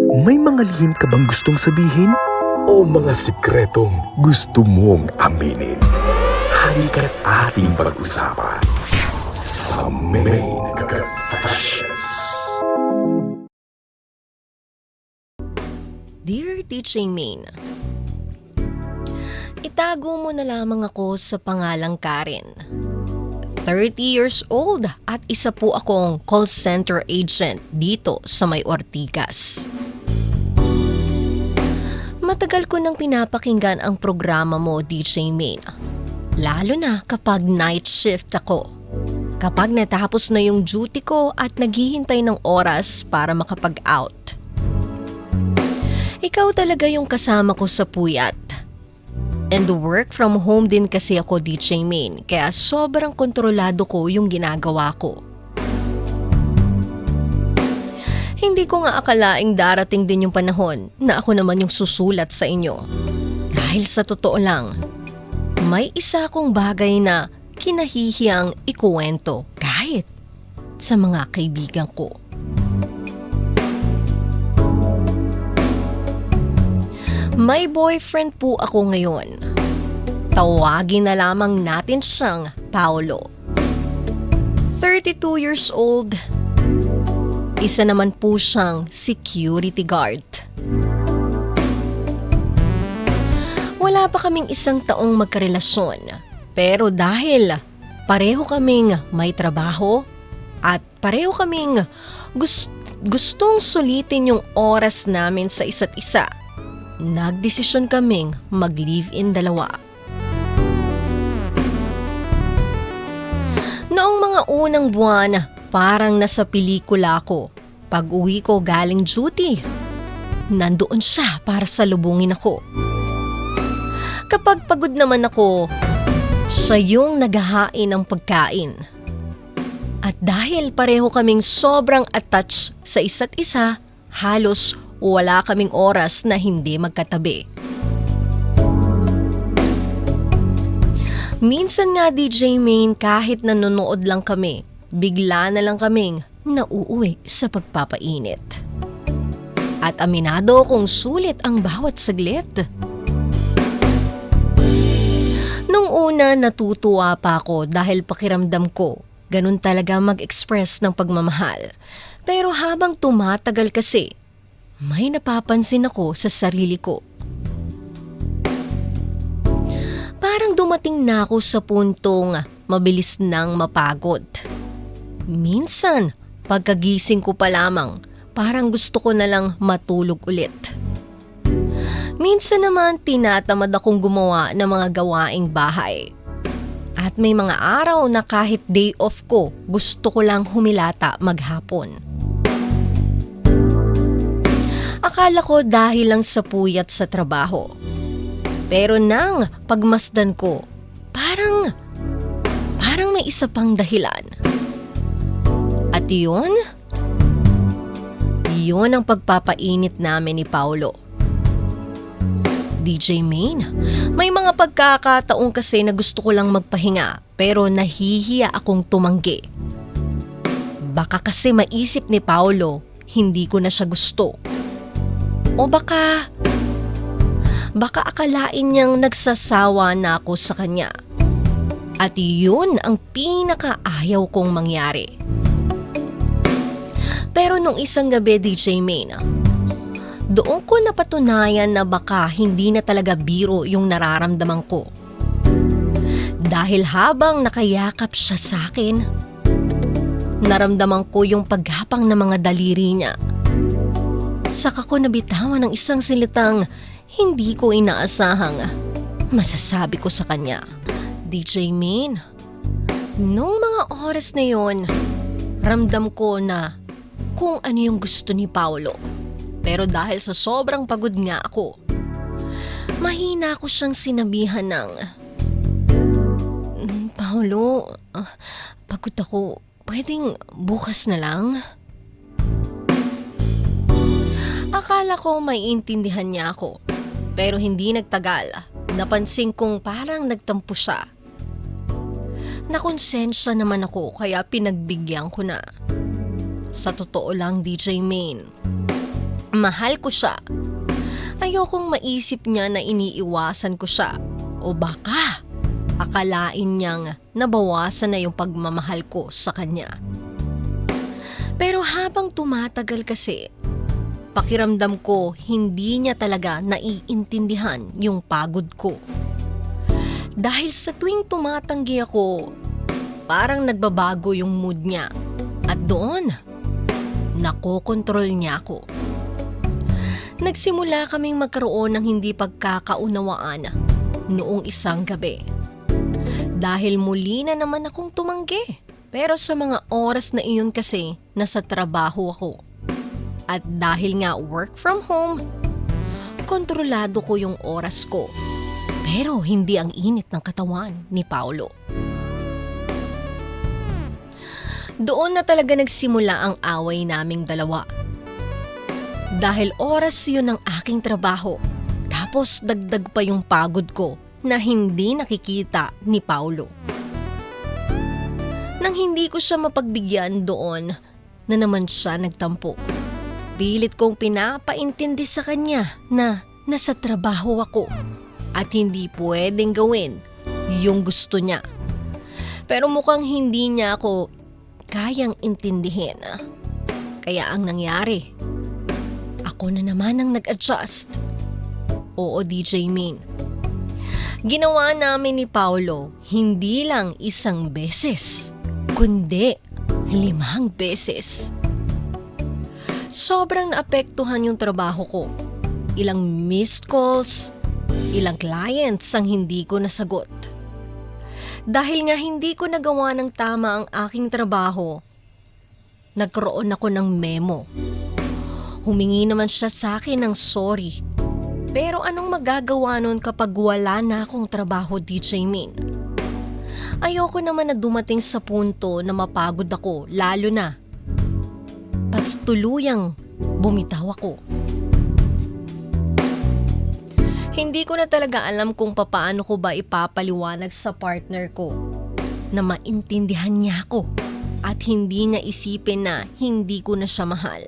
May mga lihim ka bang gustong sabihin? O mga sikretong gusto mong aminin? Halika't ating pag-usapan sa Main Confessions. Dear Teaching Main, itago mo na lamang ako sa pangalang Karen. 30 years old at isa po akong call center agent dito sa may Ortigas. Matagal ko nang pinapakinggan ang programa mo, DJ Main. Lalo na kapag night shift ako. Kapag natapos na yung duty ko at naghihintay ng oras para makapag-out. Ikaw talaga yung kasama ko sa puyat. And work from home din kasi ako, DJ Main, kaya sobrang kontrolado ko yung ginagawa ko. Hindi ko nga akalaing darating din yung panahon na ako naman yung susulat sa inyo. Dahil sa totoo lang, may isa akong bagay na kinahihiyang ikuwento kahit sa mga kaibigan ko. May boyfriend po ako ngayon. Tawagin na lamang natin siyang Paolo. 32 years old. Isa naman po siyang security guard. Wala pa kaming isang taong magkarelasyon. Pero dahil pareho kaming may trabaho at pareho kaming gustong sulitin yung oras namin sa isa't isa, nagdesisyon kaming mag-live-in dalawa. Noong mga unang buwan, parang nasa pelikula ako. Pag-uwi ko galing duty, nandoon siya para salubungin ako. Kapag pagod naman ako, siya yung naghahain ng pagkain. At dahil pareho kaming sobrang attached sa isa't isa, halos wala kaming oras na hindi magkatabi. Minsan nga, DJ Main, kahit nanonood lang kami, bigla na lang kaming nauuwi sa pagpapainit. At aminado kong sulit ang bawat saglit. Nung una, natutuwa pa ako dahil pakiramdam ko, ganun talaga mag-express ng pagmamahal. Pero habang tumatagal kasi, may napapansin ako sa sarili ko. Parang dumating na ako sa puntong mabilis nang mapagod. Minsan, pagkagising ko pa lamang, parang gusto ko na lang matulog ulit. Minsan naman, tinatamad akong gumawa ng mga gawaing bahay. At may mga araw na kahit day off ko, gusto ko lang humilata maghapon. Akala ko dahil lang sa puyat sa trabaho. Pero nang pagmasdan ko, parang may isa pang dahilan. At yun ang pagpapainit namin ni Paolo. DJ Main, may mga pagkakataong kasi na gusto ko lang magpahinga pero nahihiya akong tumanggi. Baka kasi maisip ni Paolo, hindi ko na siya gusto. O baka akalain niyang nagsasawa na ako sa kanya. At yun ang pinakaayaw kong mangyari. Pero nung isang gabi, DJ Main, doon ko napatunayan na baka hindi na talaga biro yung nararamdaman ko. Dahil habang nakayakap siya sa akin, naramdaman ko yung paghapang ng mga daliri niya. Saka ko nabitawan ng isang salitang hindi ko inaasahang masasabi ko sa kanya. DJ Main, nung mga oras na yon, ramdam ko na kung ano yung gusto ni Paolo. Pero dahil sa sobrang pagod nga ako, mahina ko siyang sinabihan ng, Paolo, pagod ako, pwedeng bukas na lang? Akala ko may intindihan niya ako, pero hindi nagtagal. Napansin kong parang nagtampo siya. Nakonsensya naman ako kaya pinagbigyan ko na. Sa totoo lang, DJ Main, Mahal ko siya. Ayokong maisip niya na iniiwasan ko siya. O baka akalain niyang nabawasan na yung pagmamahal ko sa kanya. Pero habang tumatagal kasi, pakiramdam ko hindi niya talaga naiintindihan yung pagod ko. Dahil sa tuwing tumatanggi ako, parang nagbabago yung mood niya. At doon, nakokontrol niya ako. Nagsimula kaming magkaroon ng hindi pagkakaunawaan noong isang gabi. Dahil muli na naman akong tumanggi. Pero sa mga oras na iyon kasi, nasa trabaho ako. At dahil nga work from home, kontrolado ko yung oras ko. Pero hindi ang init ng katawan ni Paolo. Doon na talaga nagsimula ang away naming dalawa. Dahil oras yun ng aking trabaho, tapos dagdag pa yung pagod ko na hindi nakikita ni Paolo. Nang hindi ko siya mapagbigyan doon, na naman siya nagtampo. Pilit kong pinapaintindi sa kanya na nasa trabaho ako at hindi pwedeng gawin yung gusto niya. Pero mukhang hindi niya ako kayang intindihin. Kaya ang nangyari, ako na naman ang nag-adjust. Oo, DJ Min. Ginawa namin ni Paolo hindi lang isang beses, kundi 5 beses. Sobrang naapektuhan yung trabaho ko. Ilang missed calls, ilang clients ang hindi ko nasagot. Dahil nga hindi ko nagawa ng tama ang aking trabaho, nagkaroon ako ng memo. Humingi naman siya sa akin ng sorry. Pero anong magagawa nun kapag wala na akong trabaho, DJ Min? Ayoko naman na dumating sa punto na mapagod ako, lalo na pag tuluyang bumitaw ako. Hindi ko na talaga alam kung papaano ko ba ipapaliwanag sa partner ko na maintindihan niya ako at hindi niya isipin na hindi ko na siya mahal.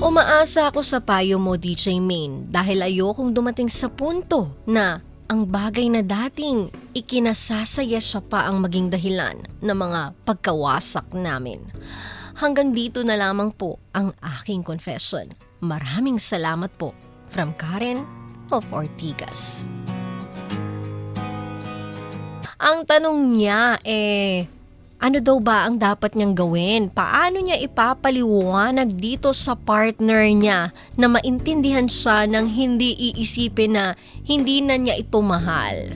Umaasa ako sa payo mo, DJ Min, dahil ayokong dumating sa punto na ang bagay na dating ikinasasaya siya pa ang maging dahilan ng mga pagkawasak namin. Hanggang dito na lamang po ang aking confession. Maraming salamat po. From Karen of Ortigas. Ang tanong niya ano daw ba ang dapat niyang gawin? Paano niya ipapaliwanag dito sa partner niya na maintindihan siya nang hindi iisipin na hindi na niya ito mahal?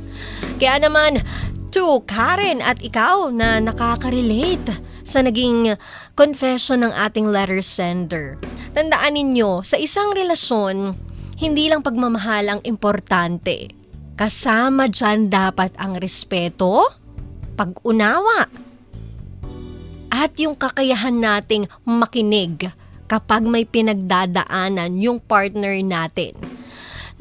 Kaya naman, to Karen at ikaw na nakaka-relate sa naging confession ng ating letter sender. Tandaan ninyo, sa isang relasyon, hindi lang pagmamahal ang importante. Kasama dyan dapat ang respeto, pag-unawa, at yung kakayahan nating makinig kapag may pinagdadaanan yung partner natin.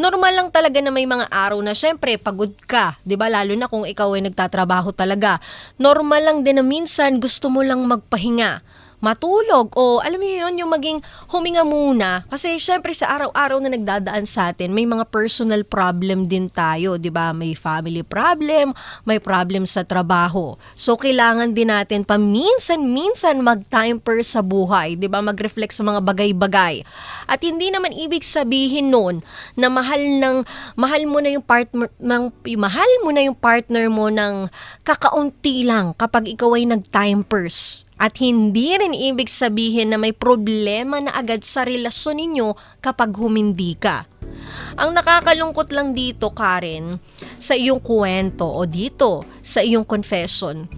Normal lang talaga na may mga araw na syempre pagod ka, 'di ba? Lalo na kung ikaw ay nagtatrabaho talaga. Normal lang din na minsan gusto mo lang magpahinga, matulog o alam mo yun, yung maging huminga muna. Kasi syempre sa araw-araw na nagdadaan sa atin, may mga personal problem din tayo, di ba? May family problem, may problem sa trabaho. So kailangan din natin paminsan-minsan mag-time per sa buhay, di ba? Mag-reflect sa mga bagay-bagay. At hindi naman ibig sabihin nun na mahal mo na yung partner mo ng kakaunti lang kapag ikaw ay nag-time purse. At hindi rin ibig sabihin na may problema na agad sa relasyon ninyo kapag humindi ka. Ang nakakalungkot lang dito, Karen, sa iyong kwento o dito sa iyong confession,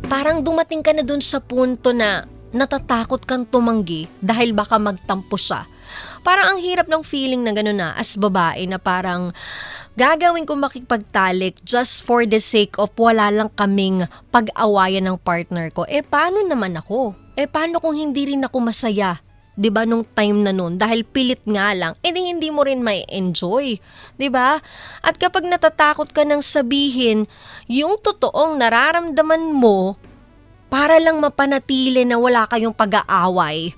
parang dumating ka na dun sa punto na natatakot kang tumanggi dahil baka magtampo siya. Parang ang hirap ng feeling na gano'n na as babae na parang gagawin ko makipagtalik just for the sake of wala lang kaming pag-awayan ng partner ko. Paano naman ako? Paano kung hindi rin ako masaya? 'Di ba nung time na nun? Dahil pilit nga lang, hindi mo rin may enjoy. 'Di ba? At kapag natatakot ka nang sabihin yung totoong nararamdaman mo para lang mapanatili na wala kayong pag-aaway,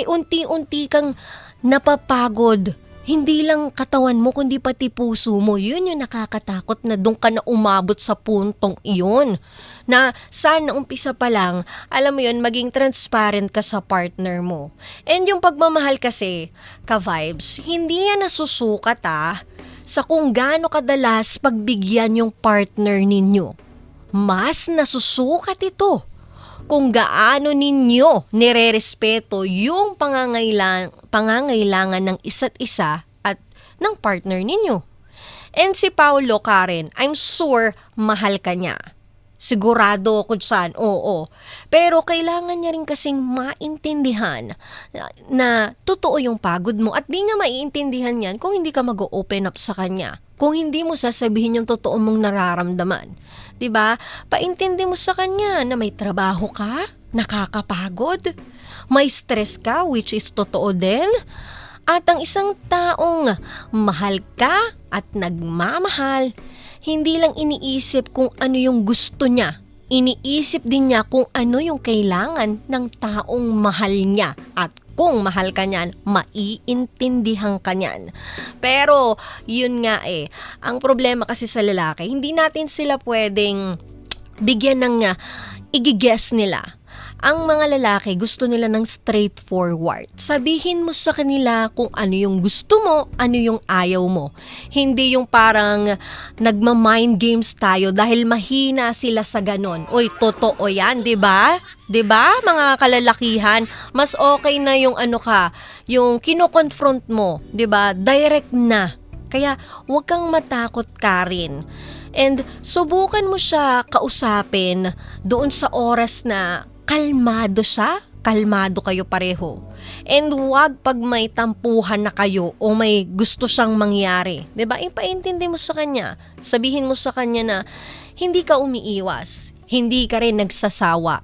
unti-unti kang napapagod. Hindi lang katawan mo kundi pati puso mo. Yun yung nakakatakot na doon ka na umabot sa puntong iyon. Na sana umpisa pa lang, alam mo yun, maging transparent ka sa partner mo. And yung pagmamahal kasi, ka-vibes, hindi yan nasusukat sa kung gaano kadalas pagbigyan yung partner ninyo. Mas nasusukat ito kung gaano ninyo nire-respeto yung pangangailangan ng isa't isa at ng partner ninyo. And si Paolo, Karen, I'm sure mahal ka niya. Sigurado ako dyan, oo. Pero kailangan niya rin kasing maintindihan na totoo yung pagod mo at di niya maiintindihan yan kung hindi ka mag-open up sa kanya. Kung hindi mo sasabihin yung totoo mong nararamdaman. 'Di ba? Paintindi mo sa kanya na may trabaho ka, nakakapagod, may stress ka, which is totoo din. At ang isang taong mahal ka at nagmamahal, hindi lang iniisip kung ano yung gusto niya. Iniisip din niya kung ano yung kailangan ng taong mahal niya. At kung mahal ka niyan, maiintindihan ka niyan. Pero, yun nga ang problema kasi sa lalaki, hindi natin sila pwedeng bigyan ng i-guess nila. Ang mga lalaki, gusto nila ng straightforward. Sabihin mo sa kanila kung ano yung gusto mo, ano yung ayaw mo. Hindi yung parang nagma-mind games tayo dahil mahina sila sa ganon. Uy, totoo yan, di ba? Di ba, mga kalalakihan? Mas okay na yung yung kino-confront mo, di ba? Direct na. Kaya, huwag kang matakot, Karen. And subukan mo siya kausapin doon sa oras na kalmado siya, kalmado kayo pareho. And wag pag may tampuhan na kayo o may gusto siyang mangyari. 'Di ba? Ipaintindi mo sa kanya. Sabihin mo sa kanya na hindi ka umiiwas, hindi ka rin nagsasawa.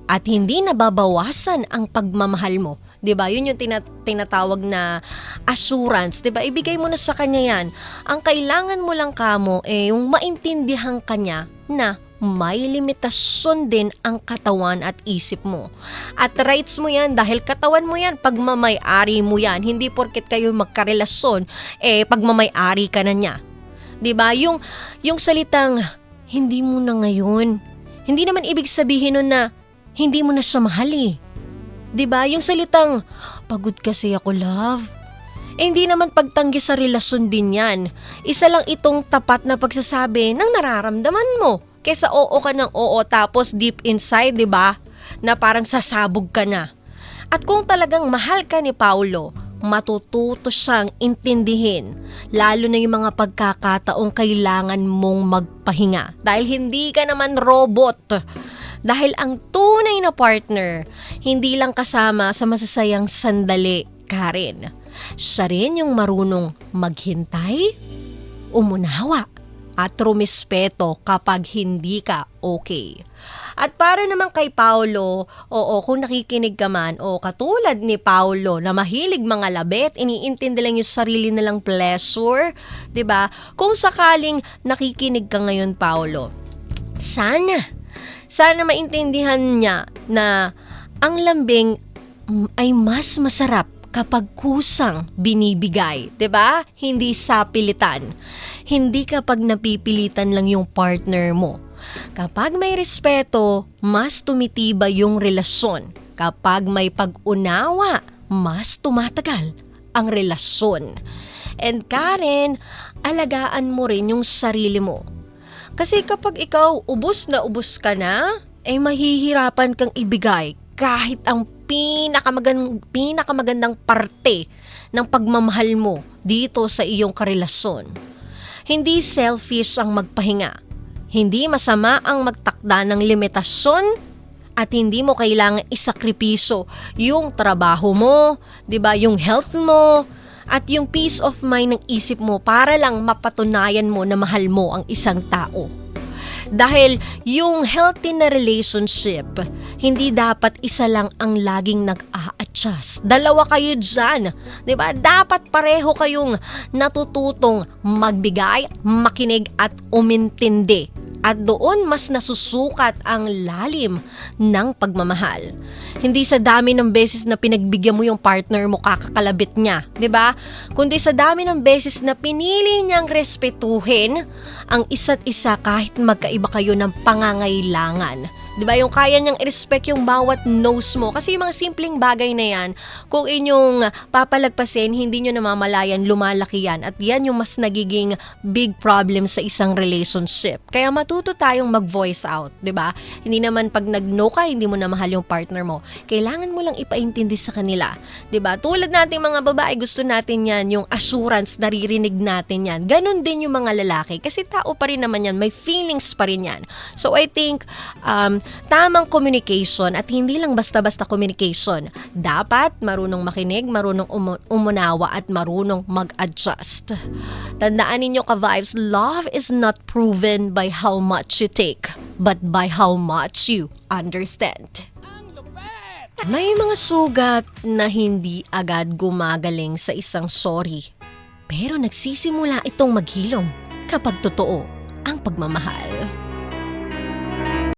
At hindi nababawasan ang pagmamahal mo. 'Di ba? Yun yung tinatawag na assurance, 'di ba? Ibigay mo na sa kanya 'yan. Ang kailangan mo lang kamo yung maintindihan kanya na may limitasyon din ang katawan at isip mo. At rights mo yan dahil katawan mo yan, pagmamay-ari mo yan. Hindi porket kayo magkarelasyon, pagmamay-ari ka na niya. 'Di ba? Yung salitang, hindi mo na ngayon. Hindi naman ibig sabihin nun na, hindi mo na siya mahal 'Di ba? Yung salitang, pagod kasi ako, love. Hindi naman pagtanggi sa relasyon din yan. Isa lang itong tapat na pagsasabi ng nararamdaman mo. Kesa oo ka ng oo tapos deep inside, 'di ba? Na parang sasabog ka na. At kung talagang mahal ka ni Paolo, matututo siyang intindihin, lalo na yung mga pagkakataong kailangan mong magpahinga. Dahil hindi ka naman robot. Dahil ang tunay na partner, hindi lang kasama sa masasayang sandali, Karen. Siya rin yung marunong maghintay, umunawa, at rumispeto kapag hindi ka okay. At para naman kay Paolo, kung nakikinig ka man, katulad ni Paolo na mahilig mga labet, iniintindi lang yung sarili nilang pleasure, 'di ba? Kung sakaling nakikinig ka ngayon, Paolo, sana maintindihan niya na ang lambing ay mas masarap kapag kusang binibigay, 'di ba? Hindi sa pilitan. Hindi kapag napipilitan lang yung partner mo. Kapag may respeto, mas tumitibay yung relasyon. Kapag may pag-unawa, mas tumatagal ang relasyon. And Karen, alagaan mo rin yung sarili mo. Kasi kapag ikaw ubos na ubos ka na, mahihirapan kang ibigay kahit ang pinakamagandang parte ng pagmamahal mo dito sa iyong karelasyon. Hindi selfish ang magpahinga. Hindi masama ang magtakda ng limitasyon at hindi mo kailangan isakripisyo yung trabaho mo, 'di ba? Yung health mo at yung peace of mind ng isip mo para lang mapatunayan mo na mahal mo ang isang tao. Dahil yung healthy na relationship, hindi dapat isa lang ang laging nag-a-adjust. Dalawa kayo dyan. Diba? Dapat pareho kayong natututong magbigay, makinig at umintindi. At doon mas nasusukat ang lalim ng pagmamahal. Hindi sa dami ng beses na pinagbigyan mo yung partner mo kakakalabit niya, 'di ba? Kundi sa dami ng beses na pinili niyang respetuhin ang isa't isa kahit magkaiba kayo ng pangangailangan. 'Di ba? Yung kaya niyang i-respect yung bawat nose mo. Kasi yung mga simpleng bagay na yan, kung inyong papalagpasin, hindi niyo namamalayan, lumalaki yan. At yan yung mas nagiging big problem sa isang relationship. Kaya matuto tayong mag-voice out, 'di ba? Hindi naman pag nag-no ka, hindi mo na mahal yung partner mo. Kailangan mo lang ipaintindi sa kanila, 'di ba? Tulad nating mga babae, gusto natin yan, yung assurance, naririnig natin yan. Ganon din yung mga lalaki kasi tao pa rin naman yan, may feelings pa rin yan. So I think tamang communication at hindi lang basta-basta communication. Dapat marunong makinig, marunong umunawa at marunong mag-adjust. Tandaan ninyo ka-vibes, love is not proven by how much you take, but by how much you understand. May mga sugat na hindi agad gumagaling sa isang sorry, pero nagsisimula itong maghilom kapag totoo ang pagmamahal.